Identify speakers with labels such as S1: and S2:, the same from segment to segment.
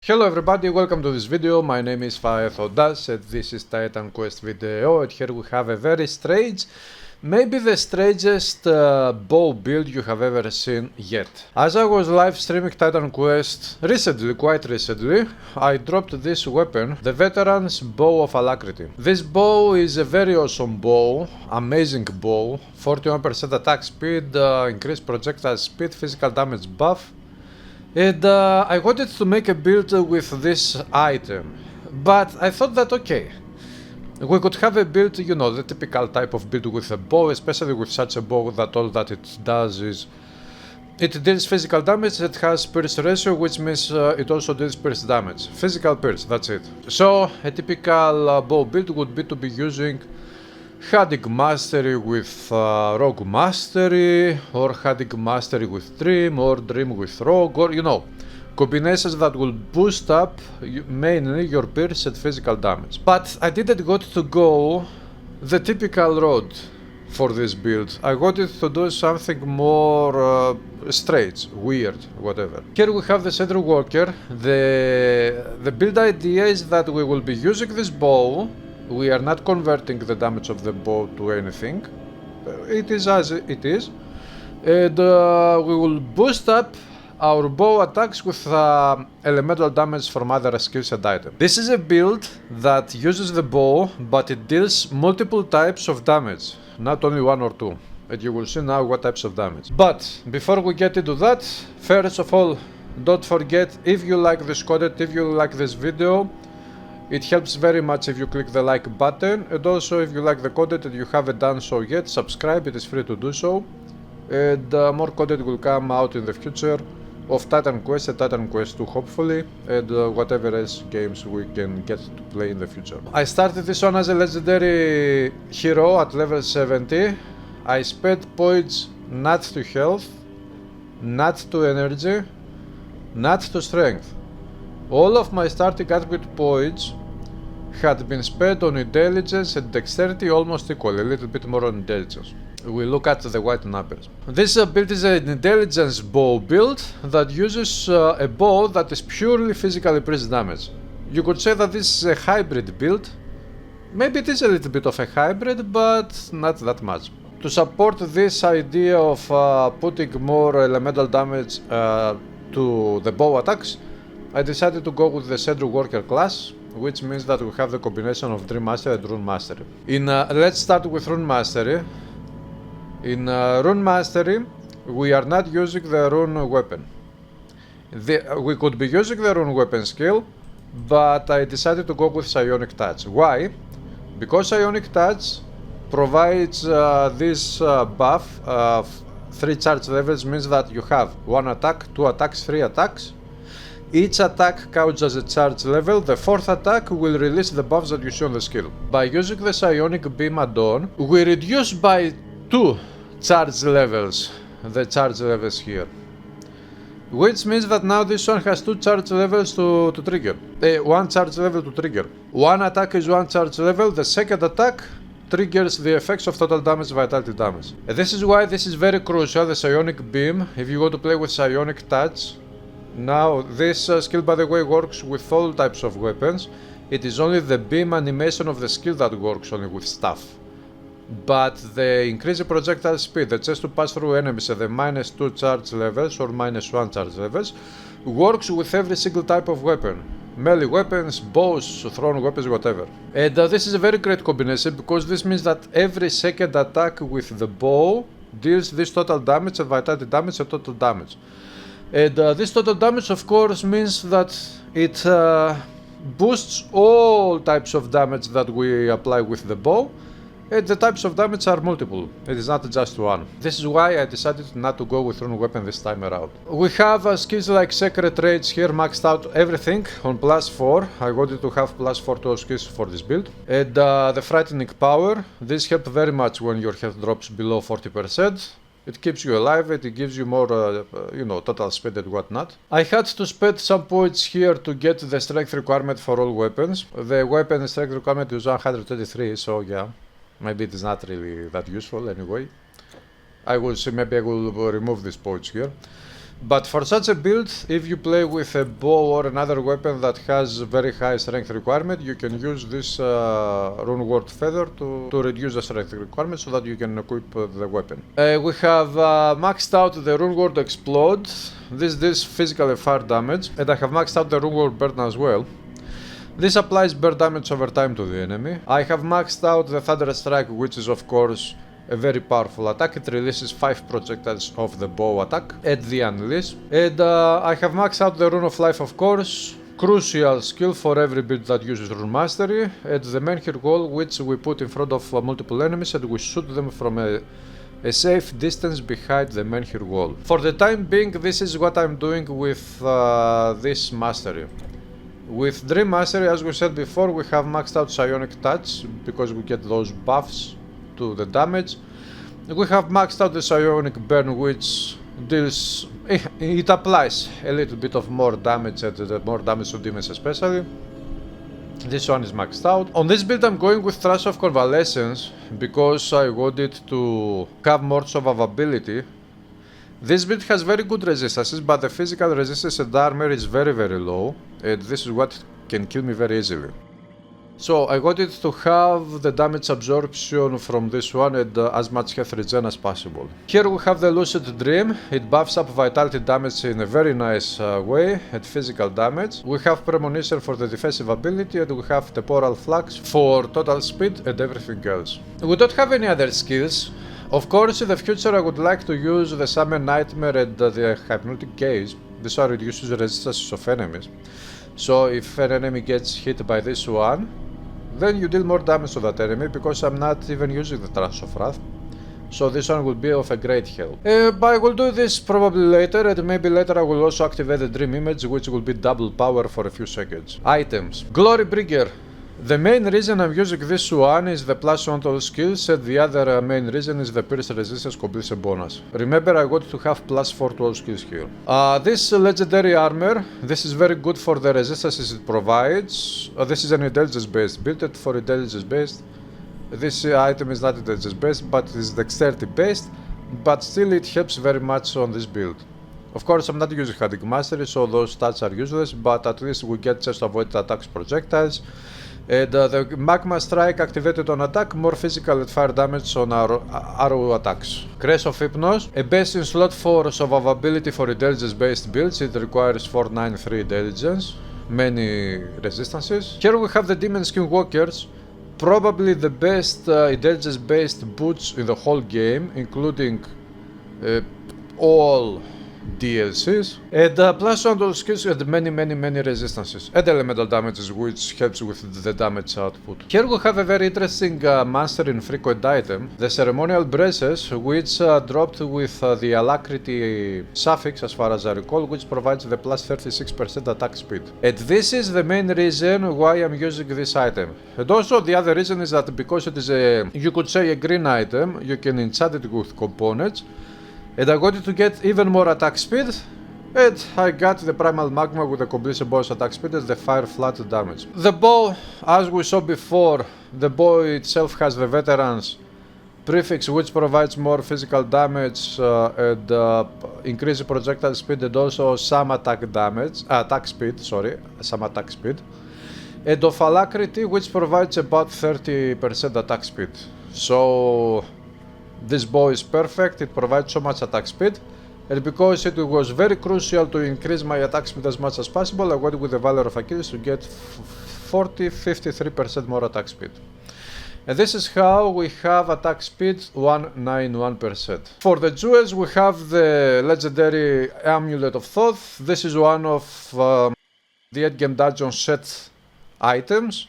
S1: Hello everybody, welcome to this video. My name is Faethodas and this is Titan Quest video, and here we have a very strange, maybe the strangest bow build you have ever seen yet. As I was live streaming Titan Quest recently, quite recently, I dropped this weapon, the Veteran's Bow of Alacrity. This bow is a very awesome bow, amazing bow, 41% attack speed, increased projectile speed, physical damage buff. And I wanted to make a build with this item, but I thought that okay, we could have a build, you know, the typical type of build with a bow, especially with such a bow that all that it does is it deals physical damage, it has pierce ratio, which means it also deals pierce damage. Physical pierce, that's it. So a typical bow build would be to be using Hading Mastery with Rogue Mastery, or Hading Mastery with Dream, or Dream with Rogue, or you know, combinations that will boost up mainly your pierce and physical damage. But I didn't want to go the typical road for this build. I wanted to do something more strange, weird, whatever. Here we have the Center Walker. The build idea is that we will be using this bow. We are not converting the damage of the bow to anything. It is as it is. And we will boost up our bow attacks with elemental damage from other skills and items. This is a build that uses the bow, but it deals multiple types of damage, not only one or two. And you will see now what types of damage. But before we get into that, first of all, don't forget, if you like this content, if you like this video, it helps very much if you click the like button, and also if you like the content and you haven't done so yet, subscribe, it is free to do so. And more content will come out in the future of Titan Quest and Titan Quest 2 hopefully, and whatever else games we can get to play in the future. I started this one as a legendary hero at level 70. I spent points not to health, not to energy, not to strength. All of my starting attribute points had been spent on intelligence and dexterity almost equally, a little bit more on intelligence. We look at the white numbers. This build is an intelligence bow build that uses a bow that is purely physically pierce damage. You could say that this is a hybrid build. Maybe it is a little bit of a hybrid, but not that much. To support this idea of putting more elemental damage to the bow attacks, I decided to go with the Center Worker class, which means that we have the combination of Dream Mastery and Rune Mastery. Let's start with Rune Mastery. In Rune Mastery, we are not using the Rune weapon. We could be using the Rune weapon skill, but I decided to go with Psionic Touch. Why? Because Psionic Touch provides this buff of 3 charge levels, means that you have 1 attack, 2 attacks, 3 attacks. Each attack counts as a charge level. The 4th attack will release the buffs that you see on the skill. By using the Psionic Beam add-on, we reduce by 2 charge levels, the charge levels here. Which means that now this one has 2 charge levels to trigger. 1 charge level to trigger. 1 attack is 1 charge level, the 2nd attack triggers the effects of total damage, vitality damage. This is why this is very crucial, the Psionic Beam, if you want to play with Psionic Touch. Now, this skill, by the way, works with all types of weapons. It is only the beam animation of the skill that works only with stuff. But the increased projectile speed, the chance to pass through enemies at the -2 charge levels or -1 charge levels, works with every single type of weapon. Melee weapons, bows, thrown weapons, whatever. And this is a very great combination, because this means that every second attack with the bow deals this total damage and vitality damage and total damage. And this total damage, of course, means that it boosts all types of damage that we apply with the bow, and the types of damage are multiple. It is not just one. This is why I decided not to go with Rune weapon this time around. We have skills like Secret Rage here maxed out everything on +4. I wanted to have +4 to all skills for this build. And the Frightening Power. This helps very much when your health drops below 40%. It keeps you alive, it gives you more, you know, total speed and whatnot. I had to spend some points here to get the strength requirement for all weapons. The weapon strength requirement is 123, so yeah, maybe it is not really that useful anyway. I will see, maybe I will remove these points here. But for such a build, if you play with a bow or another weapon that has very high strength requirement, you can use this Rune Word Feather to reduce the strength requirement so that you can equip the weapon. We have maxed out the Rune Word Explode. This deals physical and fire damage, and I have maxed out the Rune Word Burn as well. This applies burn damage over time to the enemy. I have maxed out the Thunder Strike, which is of course a very powerful attack. It releases 5 projectiles of the bow attack at the unleash. And I have maxed out the Rune of Life, of course. Crucial skill for every build that uses Rune Mastery. And the main hero goal, which we put in front of multiple enemies and we shoot them from a safe distance behind the main hero wall. For the time being, this is what I'm doing with this mastery. With Dream Mastery, as we said before, we have maxed out Psionic Touch because we get those buffs to the damage. We have maxed out the Psionic Burn, which deals, it applies a little bit of more damage and more damage to demons especially. This one is maxed out. On this build I'm going with Trash of Convalescence because I wanted to have more survivability. This build has very good resistances, but the physical resistance and armor is very low, and this is what can kill me very easily. So I wanted to have the damage absorption from this one and as much health regen as possible. Here we have the Lucid Dream. It buffs up vitality damage in a very nice way and physical damage. We have Premonition for the defensive ability, and we have Temporal Flux for total speed and everything else. We don't have any other skills. Of course, in the future I would like to use the Summon Nightmare and the Hypnotic Gaze. This one reduces the resistance of enemies. So if an enemy gets hit by this one, then you deal more damage to that enemy because I'm not even using the Trance of Wrath. So this one will be of a great help. But I will do this probably later, and maybe later I will also activate the Dream Image, which will be double power for a few seconds. Items. Glory Bringer. The main reason I'm using this one is the +1 to all skills, and the other main reason is the Pierce Resistance completion bonus. Remember, I want to have +4 to all skills here. This legendary armor, this is very good for the resistances it provides. This is an intelligence based build. For intelligence based, this item is not intelligence based, but it is dexterity based, but still it helps very much on this build. Of course, I'm not using Hunting Mastery, so those stats are useless, but at least we get just avoid attacks projectiles. And the Magma Strike activated on attack, more physical and fire damage on our arrow attacks. Crest of Hypnos, a best in slot for survivability for intelligence based builds. It requires 493 intelligence, many resistances. Here we have the Demon Skinwalkers, probably the best intelligence based boots in the whole game, including all DLCs, and +1 to all skills and many resistances and elemental damages, which helps with the damage output. Here we have a very interesting master infrequent item, the Ceremonial Braces, which dropped with the Alacrity suffix as far as I recall, which provides the +36% attack speed. And this is the main reason why I'm using this item. And also the other reason is that because it is you could say a green item, you can enchant it with components. And I wanted to get even more attack speed, and I got the Primal Magma with the completion bonus attack speed and the Fire Flat damage. The bow, as we saw before, the bow itself has the Veterans prefix, which provides more physical damage and increased projectile speed, and also some attack speed. And of Alacrity, which provides about 30% attack speed. So this bow is perfect, it provides so much attack speed, and because it was very crucial to increase my attack speed as much as possible, I went with the Valor of Achilles to get 53% more attack speed. And this is how we have attack speed 191%. For the jewels, we have the legendary Amulet of Thoth. This is one of the endgame dungeon set items.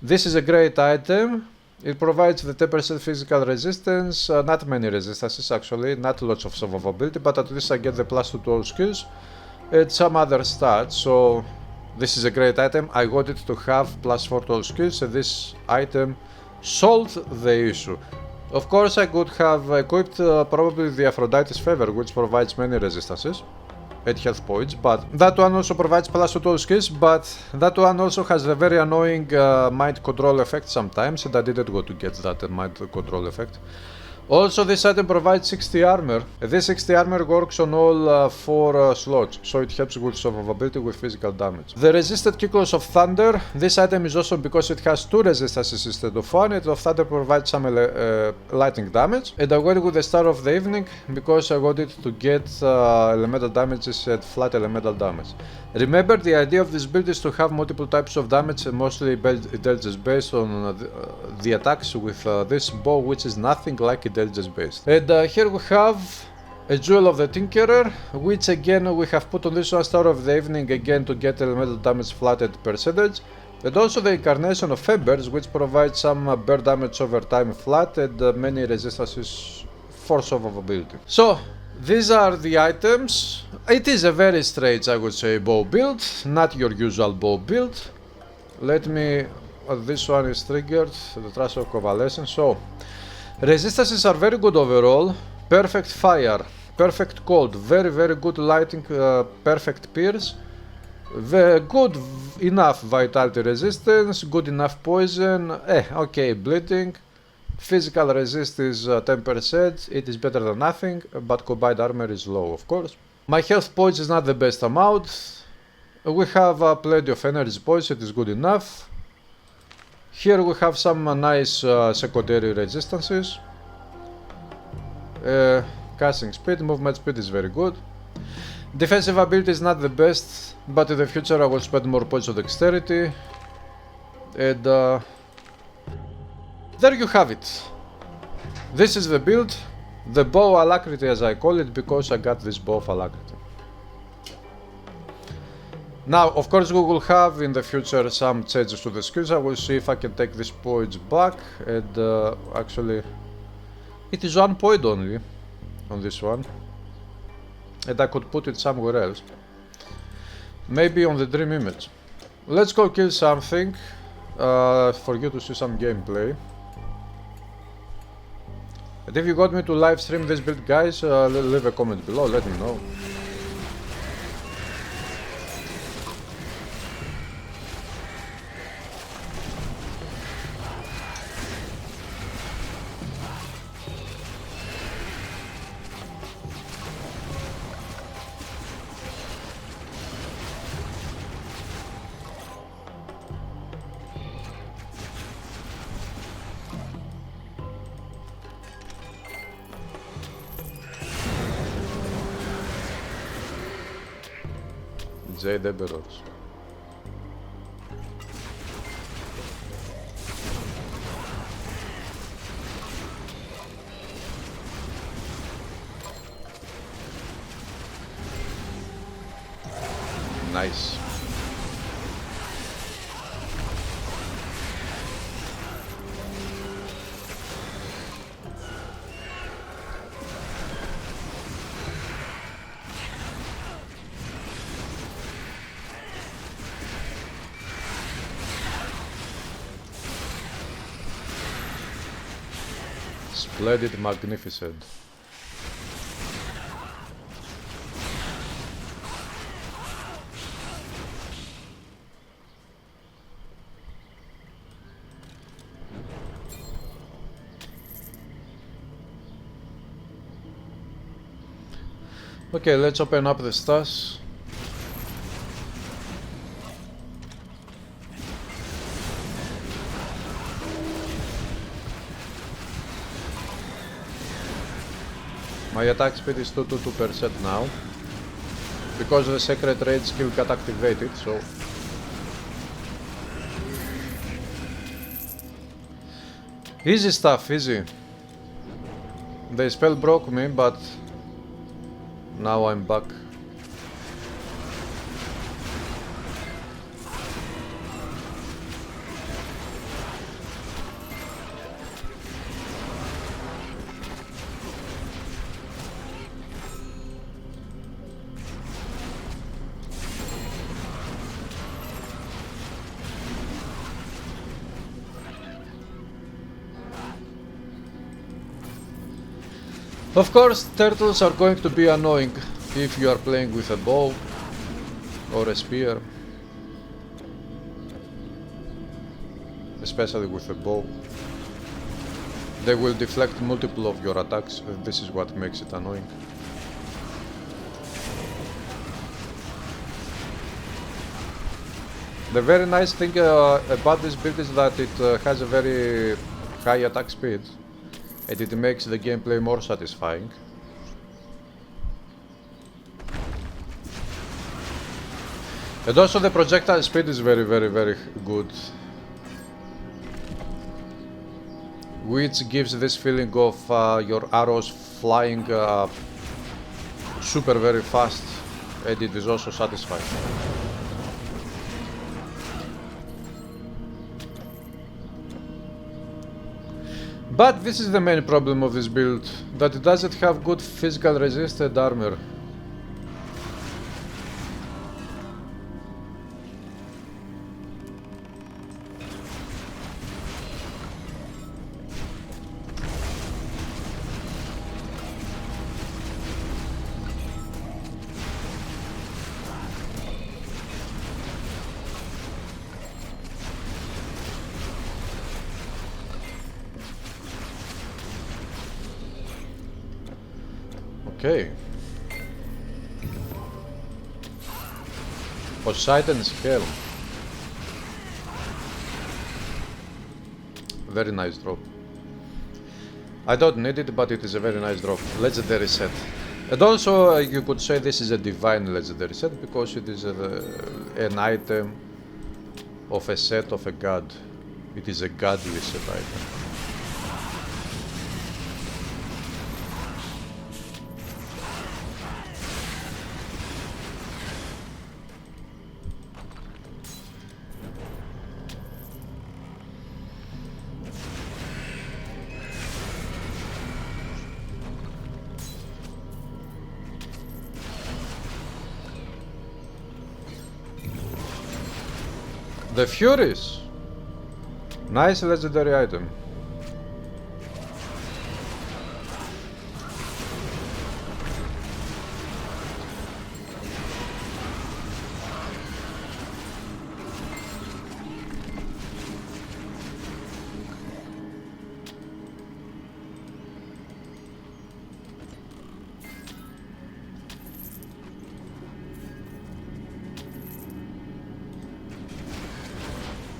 S1: This is a great item. It provides the 10% physical resistance, not many resistances actually, not lots of survivability, but at least I get the +2 to all skills and some other stats, so this is a great item. I wanted to have +4 to all skills, and this item solved the issue. Of course I could have equipped probably the Aphrodite's Favor, which provides many resistances and health points, but that one also provides +2 to all skills, but that one also has a very annoying mind control effect sometimes, and I didn't want to get that mind control effect. Also, this item provides 60 armor. This 60 armor works on all 4 slots, so it helps with survivability with physical damage. The resisted Kickles of Thunder. This item is awesome because it has 2 resistances instead of 1. It of Thunder provides some lightning damage. And I went with the Star of the Evening because I wanted to get elemental damages and flat elemental damage. Remember, the idea of this build is to have multiple types of damage and mostly intelligence based on the attacks with this bow, which is nothing like intelligence based. And here we have a Jewel of the Tinkerer, which again we have put on this one Star of the Evening again to get elemental damage flatted percentage. And also the Incarnation of Embers, which provides some bear damage over time flat and many resistances for survivability. So these are the items. It is a very strange, I would say, bow build, not your usual bow build. Let me, this one is triggered, the Trash of Convalescence. So, resistances are very good overall, perfect fire, perfect cold, very good lighting, perfect pierce, good enough vitality resistance, good enough poison, okay, bleeding. Physical resist is 10%, it is better than nothing, but combined armor is low, of course. My health points is not the best amount. We have plenty of energy points, it is good enough. Here we have some nice secondary resistances. Casting speed, movement speed is very good. Defensive ability is not the best, but in the future I will spend more points on dexterity. And there you have it. This is the build, the bow alacrity as I call it, because I got this bow of alacrity. Now, of course, we will have in the future some changes to the skills. I will see if I can take these points back, and actually it is 1 point only on this one, and I could put it somewhere else, maybe on the dream image. Let's go kill something for you to see some gameplay. And if you got me to live stream this build, guys, leave a comment below, let me know. J. Deberos. Nice. Splendid, magnificent. Okay, let's open up the stars. My attack speed is 222% now, because the secret rage skill got activated, so... Easy stuff, easy. The spell broke me, but now I'm back. Of course, turtles are going to be annoying if you are playing with a bow or a spear, especially with a bow. They will deflect multiple of your attacks, and this is what makes it annoying. The very nice thing about this build is that it has a very high attack speed, and it makes the gameplay more satisfying. And also the projectile speed is very good, which gives this feeling of your arrows flying super very fast, and it is also satisfying. But this is the main problem of this build, that it doesn't have good physical resisted armor. Okay. Poseidon's Hell. Very nice drop. I don't need it, but it is a very nice drop. Legendary set. And also you could say this is a divine legendary set, because it is an item of a set of a god. It is a godly set item. The Furies! Nice legendary item.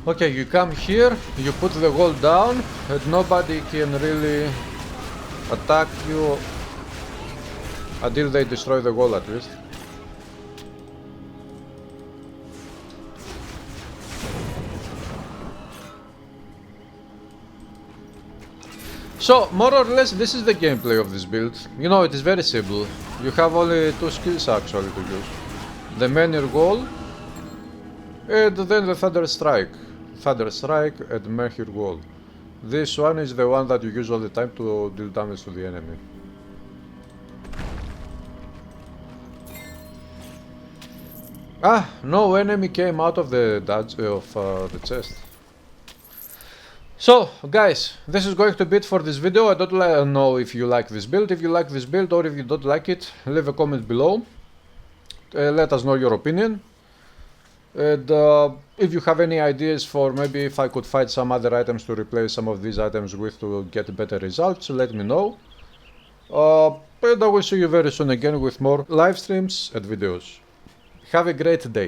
S1: Okay, you come here, you put the wall down, and nobody can really attack you until they destroy the wall at least. So, more or less, this is the gameplay of this build. You know, it is very simple. You have only two skills actually to use. The Menhir Wall, and then the Thunder Strike. Thunder Strike and Menhir Wall. This one is the one that you use all the time to deal damage to the enemy. Ah, no enemy came out of the the chest. So, guys, this is going to be it for this video. I don't know if you like this build. If you like this build or if you don't like it, leave a comment below. Let us know your opinion. And if you have any ideas for maybe if I could find some other items to replace some of these items with to get better results, let me know. And I will see you very soon again with more live streams and videos. Have a great day.